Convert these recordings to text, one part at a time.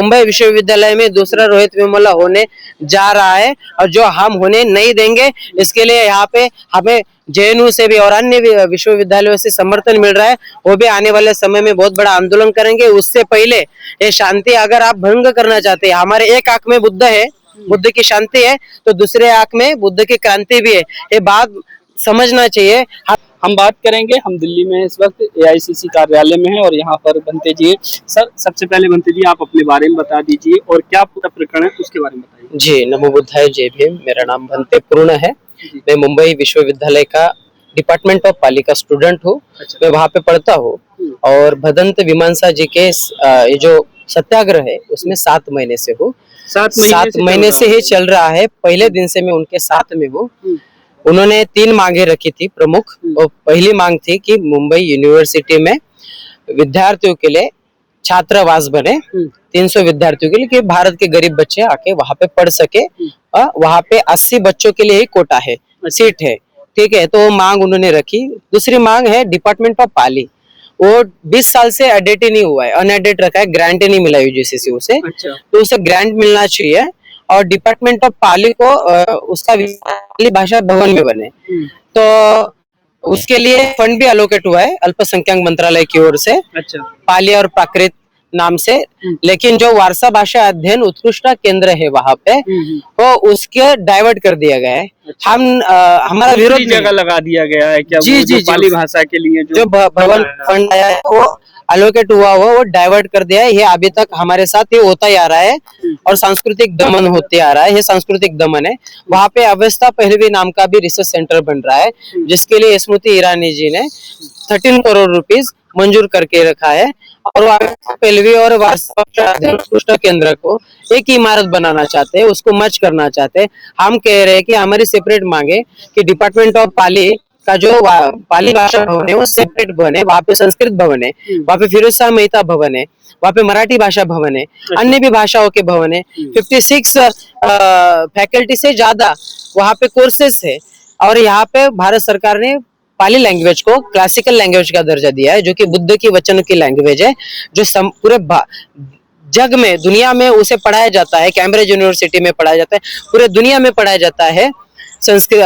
मुंबई विश्वविद्यालय में दूसरा रोहित वेमुला होने जा रहा है और जो हम होने नहीं देंगे। इसके लिए यहाँ पे हमें जेएनयू से भी और अन्य विश्वविद्यालयों से समर्थन मिल रहा है। वो भी आने वाले समय में बहुत बड़ा आंदोलन करेंगे। उससे पहले ये शांति अगर आप भंग करना चाहते हैं, हमारे एक आंख में बुद्ध है, बुद्ध की शांति है, तो दूसरे आंख में बुद्ध की क्रांति भी है। ये बात समझना चाहिए। हम बात करेंगे, हम दिल्ली में इस वक्त एआईसीसी कार्यालय में हैं और यहाँ पर बनते जी सर, सबसे पहले बनते जी आप अपने बारे में बता दीजिए और क्या पूरा प्रकरण है उसके बारे में बताइए। जी, नमो बुद्धाय, जय भीम। मेरा नाम बनते पूर्ण है। मैं मुंबई विश्वविद्यालय का डिपार्टमेंट ऑफ पाली का स्टूडेंट हूँ। मैं वहाँ पे पढ़ता हूँ और भदंत विमानसा जी के ये जो सत्याग्रह है उसमें 7 महीने से हूँ। 7 महीने से ही चल रहा है। पहले दिन से मैं उनके साथ में हूँ। उन्होंने 3 मांगे रखी थी प्रमुख। और पहली मांग थी कि मुंबई यूनिवर्सिटी में विद्यार्थियों के लिए छात्रावास बने 300 विद्यार्थियों के लिए, कि भारत के गरीब बच्चे आके वहां पे पढ़ सके। वहां पे 80 बच्चों के लिए ही कोटा है, सीट है, ठीक है। तो वो मांग उन्होंने रखी। दूसरी मांग है डिपार्टमेंट ऑफ पाली, वो 20 साल से एडेट ही नहीं हुआ है, अनएडेट रखा है, ग्रांट ही नहीं मिला यूजीसी उसे। तो उसे ग्रांट मिलना चाहिए और डिपार्टमेंट ऑफ पाली को उसका पाली भाषा भवन में बने। तो उसके लिए फंड भी अलोकेट हुआ है अल्पसंख्यक मंत्रालय की ओर से, पाली और प्राकृत नाम से। लेकिन जो वारसा भाषा अध्ययन उत्कृष्ट केंद्र है वहां पे, वो उसके डाइवर्ट कर दिया गया है। हम हमारा विरोध जगह लगा दिया गया है क्या? जी, पाली भाषा के लिए जो भवन फंड आया है वो अलोकेट हुआ वो डाइवर्ट कर दिया है। ये अभी तक हमारे साथ ये होता ही आ रहा है और सांस्कृतिक दमन होते आ रहा है। ये सांस्कृतिक दमन है। वहाँ पे अवस्था पहलवी नाम का भी रिसर्च सेंटर बन रहा है, जिसके लिए स्मृति ईरानी जी ने 13 करोड़ रुपीस मंजूर करके रखा है। और पहलवी और वारसा केंद्र को एक इमारत बनाना चाहते हैं, उसको मर्ज करना चाहते हैं। हम कह रहे हैं कि हमारी सेपरेट मांगे कि डिपार्टमेंट ऑफ पाली का जो पाली भाषा भवन है वो सेपरेट भवन है। वहाँ पे संस्कृत भवन है, वहाँ पे फिरोज शाह मेहता भवन है, वहाँ पे मराठी भाषा भवन है, अन्य भी भाषाओं के भवन है। 56 फैकल्टी से ज्यादा वहाँ पे कोर्सेस है। और यहाँ पे भारत सरकार ने पाली लैंग्वेज को क्लासिकल लैंग्वेज का दर्जा दिया है, जो कि बुद्ध की वचनों की लैंग्वेज है, जो पूरे जग में, दुनिया में उसे पढ़ाया जाता है। कैम्ब्रिज यूनिवर्सिटी में पढ़ाया जाता है, पूरे दुनिया में पढ़ाया जाता है संस्कृत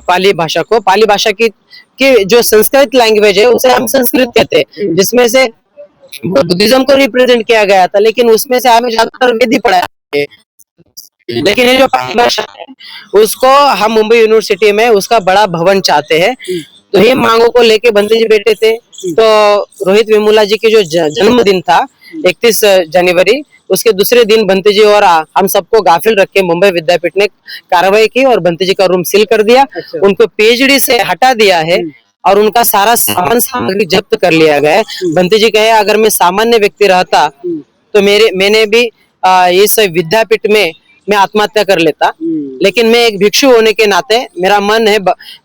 पाली भाषा को। पाली भाषा की जो संस्कृत लैंग्वेज है उसे हम संस्कृत कहते हैं, जिसमें से बुद्धिज्म को रिप्रेजेंट किया गया था, लेकिन उसमें से हमें ज्यादातर वेद ही पढ़ाया है। लेकिन ये जो पाली भाषा है उसको हम मुंबई यूनिवर्सिटी में उसका बड़ा भवन चाहते हैं। तो ये मांगों को लेके बंते जी बैठे थे। तो रोहित वेमुला जी की जो जन्मदिन था 31 जनवरी, उसके दूसरे दिन बंते जी और हम सबको गाफिल रख के मुंबई विद्यापीठ ने कार्रवाई की और बंते जी का रूम सील कर दिया। उनको पीएचडी से हटा दिया है और उनका सारा सामान सामग्री जब्त कर लिया गया है। बंते जी कहे अगर मैं सामान्य व्यक्ति रहता तो मैंने भी इस विद्यापीठ में मैं आत्महत्या कर लेता, लेकिन मैं एक भिक्षु होने के नाते मेरा मन है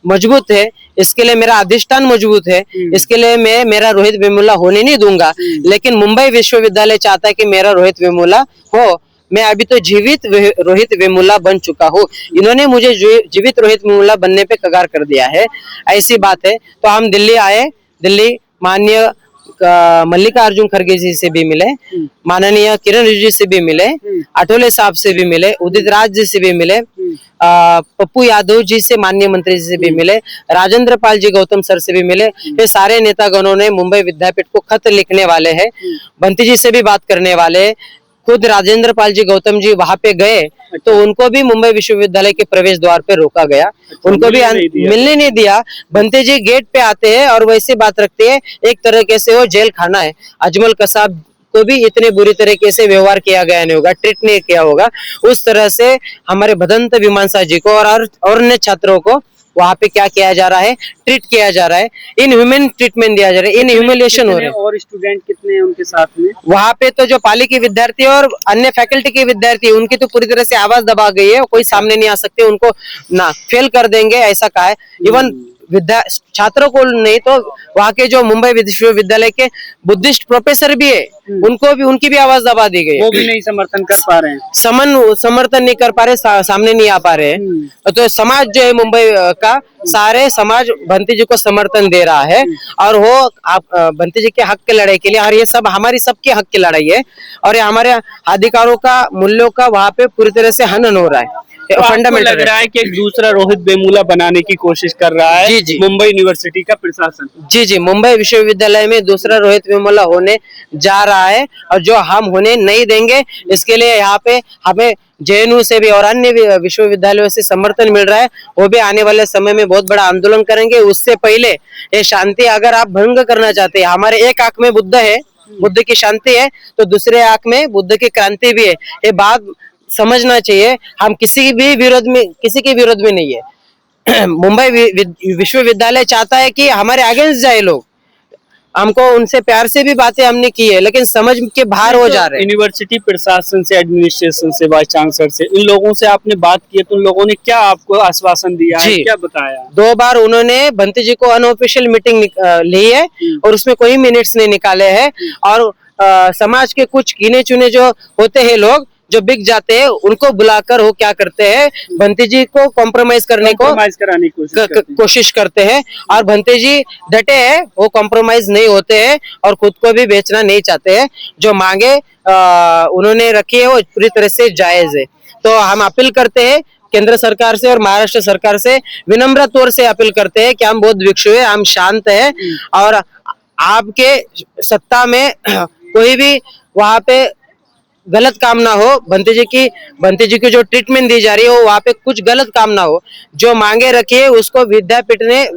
मजबूत है, इसके लिए मेरा अधिष्ठान मजबूत है, इसके लिए मैं मेरा रोहित वेमुला होने नहीं दूंगा। लेकिन मुंबई विश्वविद्यालय चाहता है कि मेरा रोहित वेमुला हो। मैं अभी तो जीवित रोहित वेमुला बन चुका हूँ। इन्होंने मुझे जीवित रोहित वेमुला बनने पे कगार कर दिया है, ऐसी बात है। तो हम दिल्ली आए। दिल्ली माननीय मल्लिकार्जुन खड़गे जी से भी मिले, माननीय किरण रिजिजू से भी मिले, आठवले साहब से भी मिले, उदित राज जी से भी मिले, पप्पू यादव जी से माननीय मंत्री जी से भी मिले, राजेंद्र पाल जी गौतम सर से भी मिले। ये सारे नेतागणों ने मुंबई विद्यापीठ को खत लिखने वाले हैं, बंटी जी से भी बात करने वाले। खुद राजेंद्र पाल जी गौतम जी वहां पे गए तो उनको भी मुंबई विश्वविद्यालय के प्रवेश द्वार पे रोका गया, उनको भी मिलने नहीं दिया। बंते जी गेट पे आते हैं और वैसे बात रखते हैं, एक तरीके से वो जेल खाना है। अजमल कसाब को भी इतने बुरी तरीके से व्यवहार किया गया नहीं होगा, ट्रीट नहीं किया होगा। उस तरह से हमारे भदंत विमानसा जी को और अन्य छात्रों को वहाँ पे क्या किया जा रहा है, ट्रीट किया जा रहा है, इनह्यूमन ट्रीटमेंट दिया जा रहा है, इनह्यूमिलेशन हो रहा है। और स्टूडेंट कितने हैं उनके साथ में? वहाँ पे तो जो पाली के विद्यार्थी और अन्य फैकल्टी के विद्यार्थी, उनकी तो पूरी तरह से आवाज दबा गई है, कोई सामने नहीं आ सकते, उनको ना फेल कर देंगे ऐसा कहा है। इवन विद्या छात्रों को नहीं तो वहाँ के जो मुंबई विश्वविद्यालय के बुद्धिस्ट प्रोफेसर भी है, उनको भी, उनकी भी आवाज दबा दी गई है। वो भी नहीं समर्थन कर पा रहे हैं। समर्थन नहीं कर पा रहे, सामने नहीं आ पा रहे हैं। तो समाज जो है मुंबई का, सारे समाज बंटी जी को समर्थन दे रहा है, और वो बंटी जी के हक की लड़ाई के लिए, और ये सब हमारी सबके हक की लड़ाई है, और ये हमारे अधिकारों का, मूल्यों का वहाँ पे पूरी तरह से हनन हो रहा है। तो आपको लग रहा है कि एक दूसरा रोहित वेमुला बनाने की कोशिश कर रहा है जी, जी। मुंबई यूनिवर्सिटी का प्रशासन? जी जी, मुंबई विश्वविद्यालय में दूसरा रोहित वेमुला होने जा रहा है, और जो हम होने नहीं देंगे, इसके लिए यहाँ पे हमें जेएनयू से भी और अन्य विश्वविद्यालयों से समर्थन मिल रहा है। वो भी आने वाले समय में बहुत बड़ा आंदोलन करेंगे। उससे पहले ये शांति अगर आप भंग करना चाहते हैं, हमारे एक आंख में बुद्ध है, बुद्ध की शांति है, तो दूसरे आंख में बुद्ध की क्रांति भी है। ये बात समझना चाहिए। हम किसी के विरोध में नहीं है। मुंबई विश्वविद्यालय चाहता है कि हमारे अगेंस्ट जाए लोग, हमको उनसे प्यार से भी बातें हमने की है, लेकिन समझ के बाहर हो जा रहे हैं। यूनिवर्सिटी प्रशासन से, एडमिनिस्ट्रेशन से, वाइस चांसलर से, इन लोगों से आपने बात की है, तो उन लोगों ने क्या आपको आश्वासन दिया है, क्या बताया? 2 बार उन्होंने बंटी जी को अनऑफिशियल मीटिंग ली है, और उसमें कोई मिनट्स नहीं निकाले हैं, और समाज के कुछ गिने चुने जो होते हैं लोग, जो बिक जाते हैं, उनको बुलाकर वो क्या करते हैं, बंटी जी को कॉम्प्रोमाइज कराने की कोशिश करते हैं, और बंटी जी डटे हैं, वो कॉम्प्रोमाइज नहीं होते हैं, और खुद को भी बेचना नहीं चाहते हैं। जो मांगे उन्होंने रखी है वो पूरी तरह से जायज है। तो हम अपील करते हैं केंद्र सरकार से और महाराष्ट्र सरकार से, विनम्र तौर से अपील करते हैं कि हम बहुत भिक्षु है, हम शांत है, और आपके सत्ता में कोई भी वहाँ पे गलत काम ना हो। बंटी जी की जो ट्रीटमेंट दी जा रही है, वो वहाँ पे कुछ गलत काम ना हो। जो मांगे रखी है उसको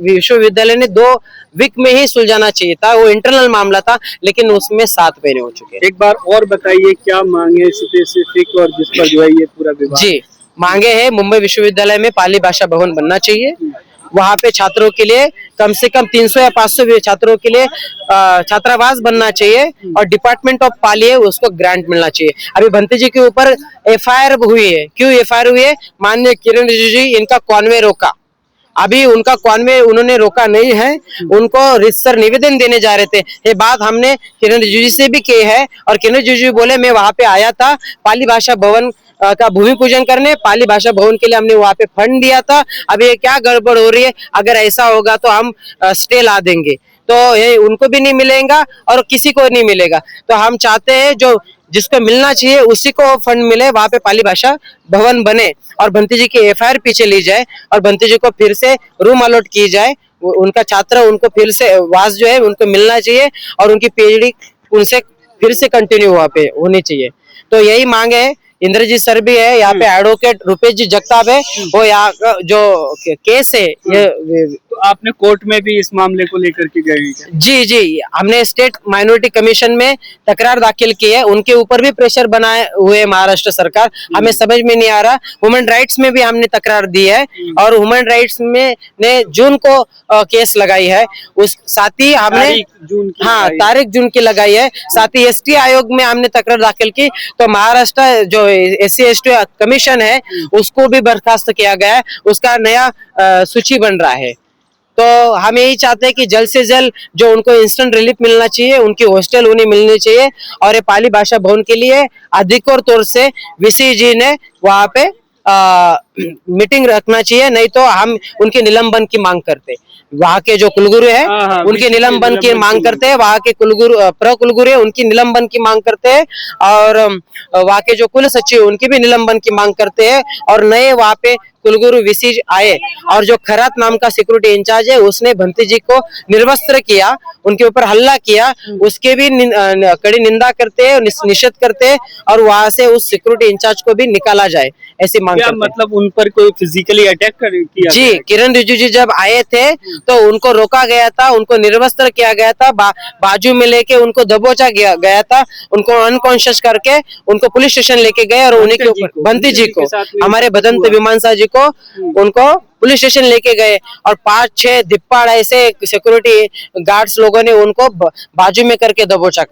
विश्वविद्यालय ने 2 वीक में ही सुलझाना चाहिए था। वो इंटरनल मामला था, लेकिन उसमें 7 महीने हो चुके हैं। एक बार और बताइए क्या मांगे स्पेसिफिक, और जिस पर जो है ये पूरा विवाद? जी, मांगे है मुंबई विश्वविद्यालय में पाली भाषा भवन बनना चाहिए। वहाँ पे छात्रों के लिए कम से कम 300 या 500 छात्रों के लिए छात्रावास बनना चाहिए, और डिपार्टमेंट ऑफ पाली है उसको ग्रांट मिलना चाहिए। अभी बंटी जी के ऊपर एफआईआर हुई है। क्यों एफआईआर हुई है? माननीय किरण रिजिजू जी इनका कॉन्वे रोका, अभी उनका कॉन्वे उन्होंने रोका नहीं है, उनको रितसर निवेदन देने जा रहे थे। ये बात हमने किरण रिजिजू से भी की है, और किरण रिजिजू बोले मैं वहाँ पे आया था पाली भाषा भवन का भूमि पूजन करने, पाली भाषा भवन के लिए हमने वहाँ पे फंड दिया था। अब ये क्या गड़बड़ हो रही है? अगर ऐसा होगा तो हम स्टे ला देंगे। तो ये उनको भी नहीं मिलेगा और किसी को नहीं मिलेगा। तो हम चाहते हैं जो जिसको मिलना चाहिए उसी को फंड मिले, वहाँ पे पाली भाषा भवन बने, और बंटी जी की एफआईआर पीछे ली जाए, और बंटी जी को फिर से रूम अलॉट की जाए। उनका छात्र उनको फिर से वास जो है उनको मिलना चाहिए, और उनकी पीएचडी उनसे फिर से कंटिन्यू वहाँ पे होनी चाहिए। तो यही मांग है। इंद्रजीत सर भी है यहाँ पे, एडवोकेट रुपेश जी जगताप है, वो यहाँ का जो केस है ये। तो आपने कोर्ट में भी इस मामले को लेकर के गए हैं क्या? जी जी, हमने स्टेट माइनॉरिटी कमीशन में तकरार दाखिल की है, उनके ऊपर भी प्रेशर बनाए हुए महाराष्ट्र सरकार। हमें समझ में नहीं आ रहा। ह्यूमन राइट्स में भी हमने तकरार दी है, और ह्यूमन राइट्स में ने जून को केस लगाई है। उस साथ ही हमने तारीख जून की लगाई है। साथ ही एसटी आयोग में हमने तकरार दाखिल की, तो महाराष्ट्र जो SC ST कमीशन है उसको भी बर्खास्त किया गया है, उसका नया सूची बन रहा है। तो हम यही चाहते हैं कि जल्द से जल्द जो उनको इंस्टेंट रिलीफ मिलना चाहिए, उनकी हॉस्टल उन्हें मिलनी चाहिए, और ये पाली भाषा भवन के लिए अधिकृत तौर से VC जी ने वहाँ पे मीटिंग रखना चाहिए, नहीं तो हम उनके निलंबन की मांग करते। वहाँ के जो कुलगुरु है उनके निलंबन की मांग करते हैं, वहाँ के प्र कुलगुरु है उनकी निलंबन की मांग करते हैं, और वहाँ के जो कुल सचिव उनकी भी निलंबन की मांग करते हैं, और नए वहाँ पे कुलगुरु VC आए, और जो खरात नाम का सिक्योरिटी इंचार्ज है उसने बंटी जी को निर्वस्त्र किया, उनके ऊपर हल्ला किया, उसके भी कड़ी निंदा करते हैं, निषेध करते हैं, और वहां से उस सिक्योरिटी इंचार्ज को भी निकाला जाए, ऐसी मांग करते हैं। मतलब उन पर कोई फिजिकली अटैक किया? जी, किरण रिजिजू जी जब आए थे तो उनको रोका गया था, उनको निर्वस्त्र किया गया था, बाजू में लेके उनको दबोचा गया था, उनको अनकॉन्शियस करके उनको पुलिस स्टेशन लेके गए, और उन्हीं के ऊपर बंटी जी को, हमारे बदंत विमानसा जी को, उनको पुलिस स्टेशन लेके गए, और 5-6 धिप्पाड़ ऐसे सिक्योरिटी गार्ड्स लोगों ने उनको बाजू में करके दबोचा,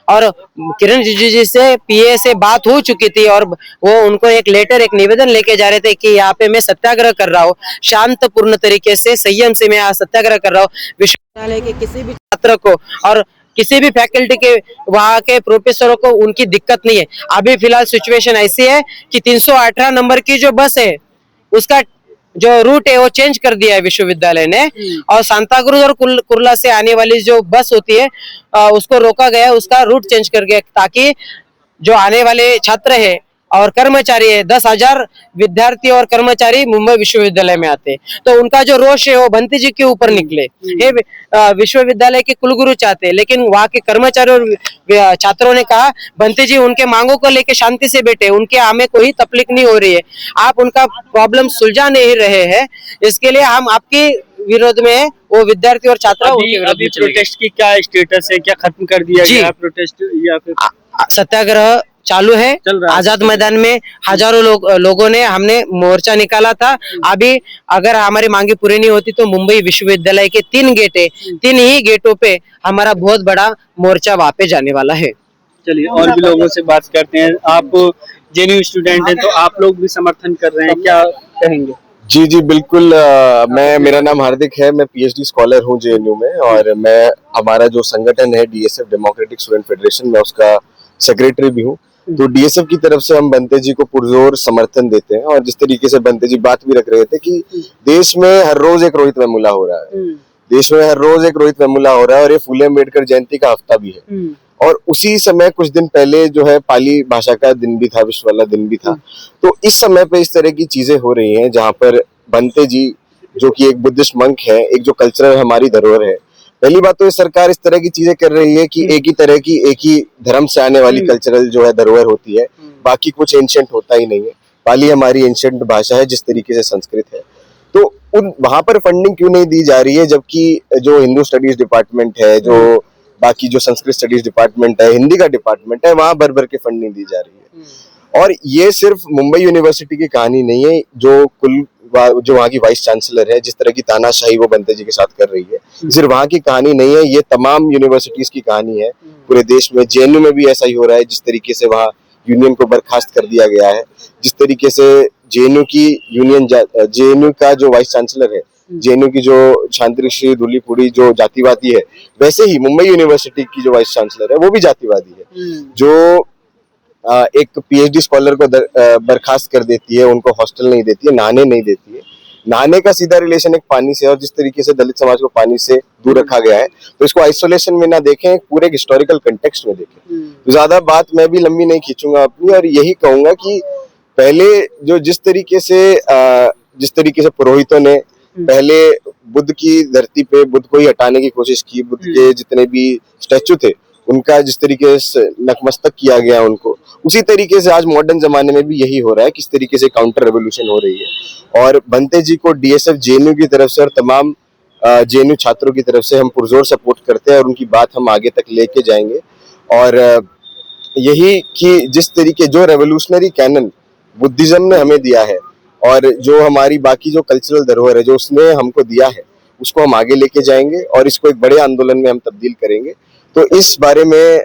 और किरण रिजिजू जी से पीए से बात हो चुकी थी और वो उनको एक लेटर, एक निवेदन लेके जा रहे थे कि यहाँ पे मैं सत्याग्रह कर रहा हूँ, शांतपूर्ण तरीके से, संयम से मैं यहाँ सत्याग्रह कर रहा हूँ। विश्वविद्यालय के किसी भी छात्र को और किसी भी फैकल्टी के वहाँ के प्रोफेसरों को उनकी दिक्कत नहीं है। अभी फिलहाल सिचुएशन ऐसी है कि 318 नंबर की जो बस है उसका जो रूट है वो चेंज कर दिया है विश्वविद्यालय ने, और सांताक्रूज और कुर्ला से आने वाली जो बस होती है उसको रोका गया, उसका रूट चेंज कर गया ताकि जो आने वाले छात्र है और कर्मचारी है, 10,000 विद्यार्थी और कर्मचारी मुंबई विश्वविद्यालय में आते हैं, तो उनका जो रोष है वो बंती जी के ऊपर निकले। ये विश्वविद्यालय के कुलगुरु चाहते हैं, लेकिन वहाँ के कर्मचारी और छात्रों ने कहा बंती जी उनके मांगों को लेकर शांति से बैठे, उनके हमें कोई तकलीफ नहीं हो रही है, आप उनका प्रॉब्लम सुलझा नहीं रहे हैं, इसके लिए हम आपके विरोध में है। वो विद्यार्थी और छात्र अभी प्रोटेस्ट की क्या स्टेटस है, क्या खत्म कर दिया गया प्रोटेस्ट या फिर सत्याग्रह चालू है? आजाद मैदान में हजारों लोगों ने हमने मोर्चा निकाला था। अभी अगर हमारी मांगे पूरी नहीं होती तो मुंबई विश्वविद्यालय के 3 गेट है, 3 ही गेटों पे हमारा बहुत बड़ा मोर्चा वहाँ पे जाने वाला है। चलिए और भी लोगों से बात करते हैं। आप जेएनयू स्टूडेंट हैं तो आप लोग भी समर्थन कर रहे हैं, क्या कहेंगे? जी बिल्कुल। मेरा नाम हार्दिक है, मैं पीएचडी स्कॉलर हूँ जेएनयू में, और मैं हमारा जो संगठन है डीएसएफ डेमोक्रेटिक स्टूडेंट फेडरेशन में उसका सेक्रेटरी भी हूँ। तो डीएसएफ की तरफ से हम बंते जी को पुरजोर समर्थन देते हैं, और जिस तरीके से बंते जी बात भी रख रहे थे कि देश में हर रोज एक रोहित वेमुला हो रहा है, देश में हर रोज एक रोहित वेमुला हो रहा है, और ये फूले अम्बेडकर जयंती का हफ्ता भी है, और उसी समय कुछ दिन पहले जो है पाली भाषा का दिन भी था, विश्व वाला दिन भी था। तो इस समय पे इस तरह की चीजें हो रही हैं जहाँ पर बंते जी जो कि एक बुद्धिस्ट मंक है, एक जो कल्चरल हमारी धरोहर है, पहली बात तो ये सरकार इस तरह की चीजें कर रही है कि एक ही धर्म से आने वाली कल्चरल जो है धरोहर होती है, बाकी कुछ एंशिएंट होता ही नहीं है। पाली हमारी एंशिएंट भाषा है जिस तरीके से संस्कृत है, तो उन वहां पर फंडिंग क्यों नहीं दी जा रही है, जबकि जो हिंदू स्टडीज डिपार्टमेंट है, जो बाकी जो संस्कृत स्टडीज डिपार्टमेंट है, हिंदी का डिपार्टमेंट है, वहां भर भर के फंडिंग दी जा रही है। और ये सिर्फ मुंबई यूनिवर्सिटी की कहानी नहीं है, जो वहाँ की वाइस चांसलर है, जिस तरह की तानाशाही वो बंते जी के साथ कर रही है, सिर्फ वहाँ की कहानी नहीं है, ये तमाम यूनिवर्सिटीज की कहानी है पूरे देश में। जेएनयू में भी ऐसा ही हो रहा है, जिस तरीके से वहाँ यूनियन को बर्खास्त कर दिया गया है, जिस तरीके से जेएनयू का जो वाइस चांसलर है, जेएनयू की जो शांतिश्री धुलीपुड़ी जो जातिवादी है, वैसे ही मुंबई यूनिवर्सिटी की जो वाइस चांसलर है वो भी जातिवादी है, जो एक पीएचडी स्कॉलर को बर्खास्त कर देती है, उनको हॉस्टल नहीं देती है, नहाने नहीं देती है। नहाने का सीधा रिलेशन एक पानी से, और जिस तरीके से दलित समाज को पानी से दूर रखा गया है, तो इसको आइसोलेशन में ना देखें, पूरे हिस्टोरिकल कंटेक्स्ट में देखें। तो ज्यादा बात मैं भी लंबी नहीं खींचूंगा अपनी, और यही कहूंगा कि पहले जिस तरीके से पुरोहितों ने पहले बुद्ध की धरती पे बुद्ध को ही हटाने की कोशिश की, बुद्ध के जितने भी स्टैचू थे उनका जिस तरीके से नतमस्तक किया गया उनको, उसी तरीके से आज मॉडर्न जमाने में भी यही हो रहा है, किस तरीके से काउंटर रेवोल्यूशन हो रही है। और बंते जी को डीएसएफ जेएनयू की तरफ से और तमाम जेएनयू छात्रों की तरफ से हम पुरजोर सपोर्ट करते हैं, और उनकी बात हम आगे तक लेके जाएंगे। और यही कि जिस तरीके जो रेवोल्यूशनरी कैनन बुद्धिज्म ने हमें दिया है, और जो हमारी बाकी जो कल्चरल धरोहर है जो उसने हमको दिया है, उसको हम आगे लेके जाएंगे और इसको एक बड़े आंदोलन में हम तब्दील करेंगे। तो इस बारे में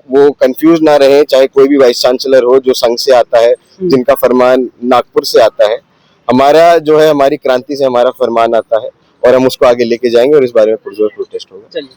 वो कंफ्यूज ना रहे, चाहे कोई भी वाइस चांसलर हो जो संघ से आता है, जिनका फरमान नागपुर से आता है, हमारा जो है हमारी क्रांति से हमारा फरमान आता है, और हम उसको आगे लेके जाएंगे और इस बारे में पुरजोर प्रोटेस्ट होगा।